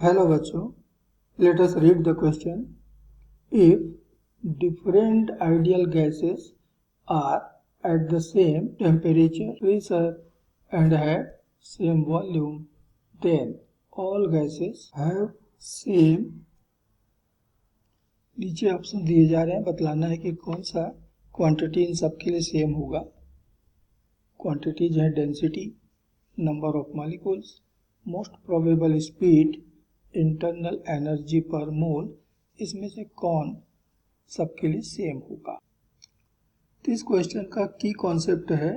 Hello बच्चों, let us read the question. If different ideal gases are at the same temperature, pressure and have same volume, then all gases have same. नीचे option दिए जा रहे हैं, बतलाना है कि कौन सा क्वांटिटी इन सब के लिए सेम होगा. क्वांटिटीज है density, number of molecules, most probable speed, internal energy पर मोल. इसमें से कौन सबके लिए सेम होगा? तो इस क्वेश्चन का की कॉन्सेप्ट है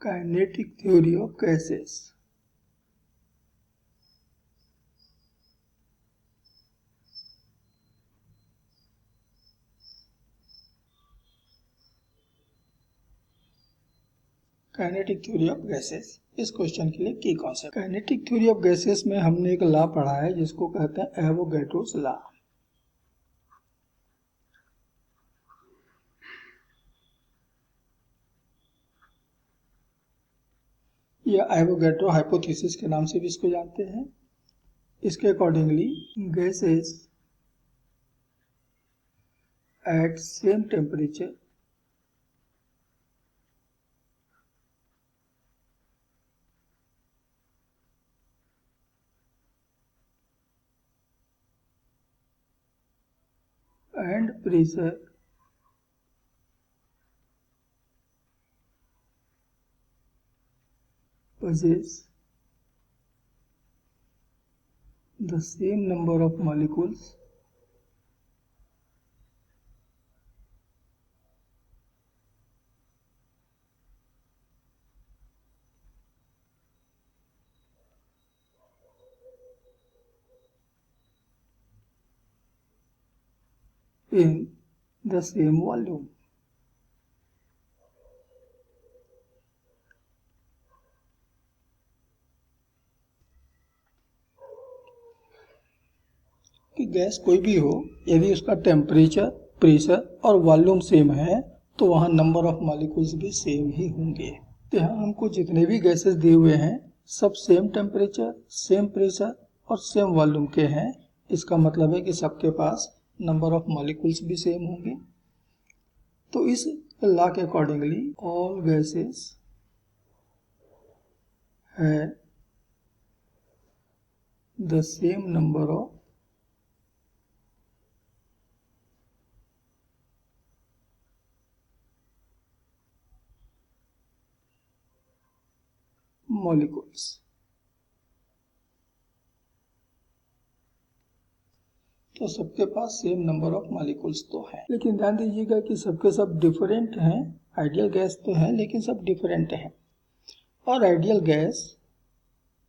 kinetic theory of gases. Kinetic theory of gases इस क्वेश्चन के लिए की concept. Kinetic theory of gases में हमने एक लॉ पढ़ा है जिसको कहते हैं एवोगैड्रोस लॉ. या एवोगैड्रो हाइपोथेसिस के नाम से भी इसको जानते हैं. इसके accordingly gases at same temperature and pressure possess the same number of molecules in the same volume. कि गैस कोई भी हो, यदि उसका टेम्परेचर, प्रेशर और वॉल्यूम सेम है तो वहाँ नंबर ऑफ मॉलिक्यूल्स भी सेम ही होंगे. तो यहाँ हमको जितने भी गैसेस दिए हुए हैं सब सेम टेम्परेचर, सेम प्रेशर और सेम वॉल्यूम के हैं. इसका मतलब है कि सबके पास नंबर ऑफ मॉलिक्यूल्स भी सेम होंगे. तो इस लॉ के अकॉर्डिंगली ऑल गैसेस है the same number of molecules. तो सबके पास सेम नंबर ऑफ मॉलिक्यूल्स तो है, लेकिन ध्यान दीजिएगा कि सबके सब डिफरेंट हैं. आइडियल गैस तो है लेकिन सब डिफरेंट हैं. और आइडियल गैस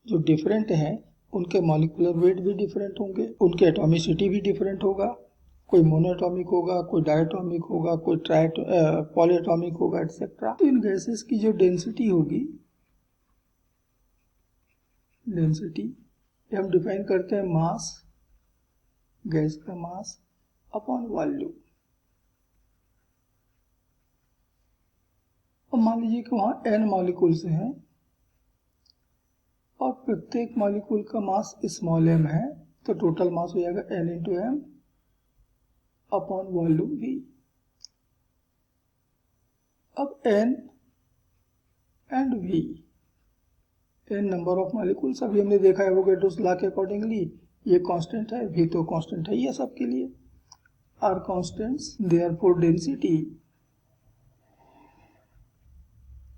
जो डिफरेंट हैं उनके मॉलिक्यूलर वेट भी डिफरेंट होंगे, उनके एटॉमिसिटी भी डिफरेंट होगा. कोई मोनोएटॉमिक होगा, कोई डायटॉमिक होगा, कोई पॉलीएटॉमिक होगा, एक्सेट्रा. तो इन गैसेस की जो डेंसिटी होगी, डेंसिटी हम डिफाइन करते हैं मास, गैस का मास अपॉन वॉल्यूम. और मान लीजिए कि वहां n मॉलिक्यूल्स हैं और प्रत्येक मॉलिक्यूल का मास स्मॉल m है, तो टोटल मास हो जाएगा n into M upon volume v. अब n and v, n number of molecules अभी हमने देखा है एवोगैड्रोस लॉ के अकॉर्डिंगली ये कांस्टेंट है, v तो कांस्टेंट है ये सबके लिए, R constants. Therefore density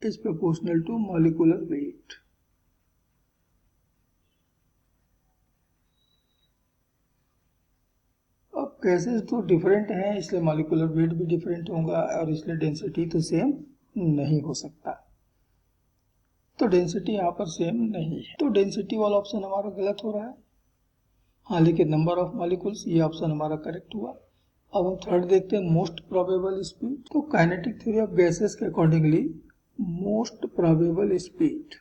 is proportional to molecular weight. अब गैसेस तो डिफरेंट हैं इसलिए मॉलिक्यूलर वेट भी डिफरेंट होगा और इसलिए डेंसिटी तो सेम नहीं हो सकता. तो डेंसिटी यहाँ पर सेम नहीं है, तो डेंसिटी वाला ऑप्शन हमारा गलत हो रहा है. हाँ, लेकिन नंबर ऑफ मॉलिक्यूल्स ये ऑप्शन हमारा करेक्ट हुआ. अब हम थर्ड देखते हैं मोस्ट प्रोबेबल स्पीड. तो काइनेटिक थ्योरी ऑफ गैसेस के accordingly most probable speed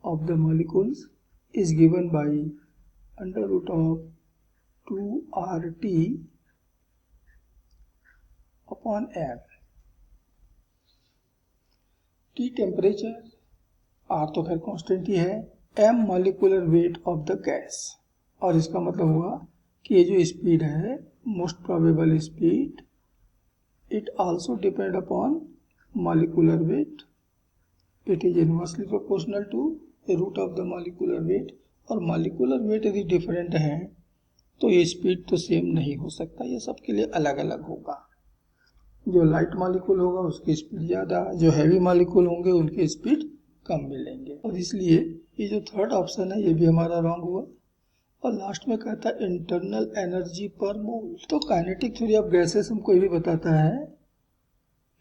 of the molecules is given by under root of 2RT upon M. T temperature, R तो खैर कांस्टेंट ही है, M molecular weight of the gas, और इसका मतलब हुआ कि ये जो स्पीड है most probable speed, it also depend upon molecular weight, it is inversely proportional to root of the molecular weight, और मॉलिक्यूलर वेट यदि डिफरेंट है तो ये स्पीड तो सेम नहीं हो सकता, ये सबके लिए अलग अलग होगा। जो लाइट मॉलिक्यूल होगा उसकी स्पीड ज़्यादा, जो हैवी मॉलिक्यूल होंगे उनकी स्पीड कम मिलेंगे, और इसलिए ये जो थर्ड ऑप्शन है ये भी हमारा रॉन्ग हुआ। और लास्ट में कहता है इंटरनल एनर्जी पर मोल। तो काइनेटिक थ्योरी ऑफ गैसेस हमको ये भी बताता है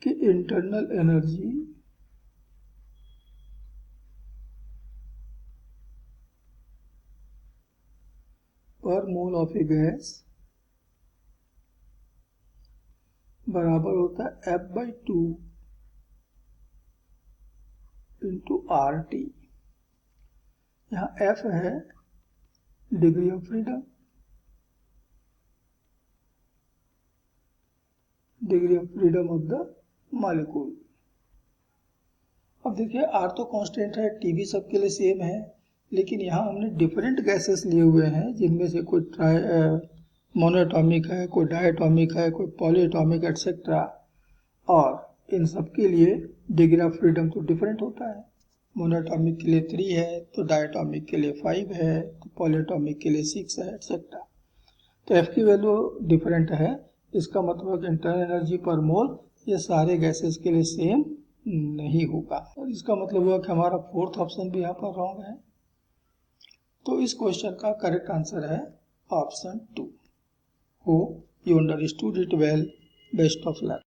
कि इंटरनल एनर्जी पर मोल ऑफ ए गैस बराबर होता है F/2 इंटू RT। यहाँ F है degree of freedom, degree of freedom of the molecule. अब देखिए R तो कांस्टेंट है, T भी सबके लिए सेम है, लेकिन यहाँ हमने डिफरेंट गैसेस लिए हुए हैं जिनमें से कोई मोनोएटॉमिक है, कोई डायटॉमिक है, कोई पॉलीएटॉमिक एटसेट्रा, और इन सब के लिए डिग्री ऑफ फ्रीडम तो डिफरेंट होता है। मोनोएटॉमिक के लिए 3 है, तो डायटॉमिक के लिए 5 है, तो पॉलीएटॉमिक के लिए 6 है, एटसेट्रा। तो F की वैल्यू डिफरेंट है, इसका मतलब इंटरनल एनर्जी पर मोल ये सारे गैसेस के लिए सेम नहीं होगा, और इसका मतलब हुआ कि हमारा फोर्थ ऑप्शन भी यहाँ पर रॉन्ग है। तो इस क्वेश्चन का करेक्ट आंसर है option 2। Hope you understood it well. Best of luck.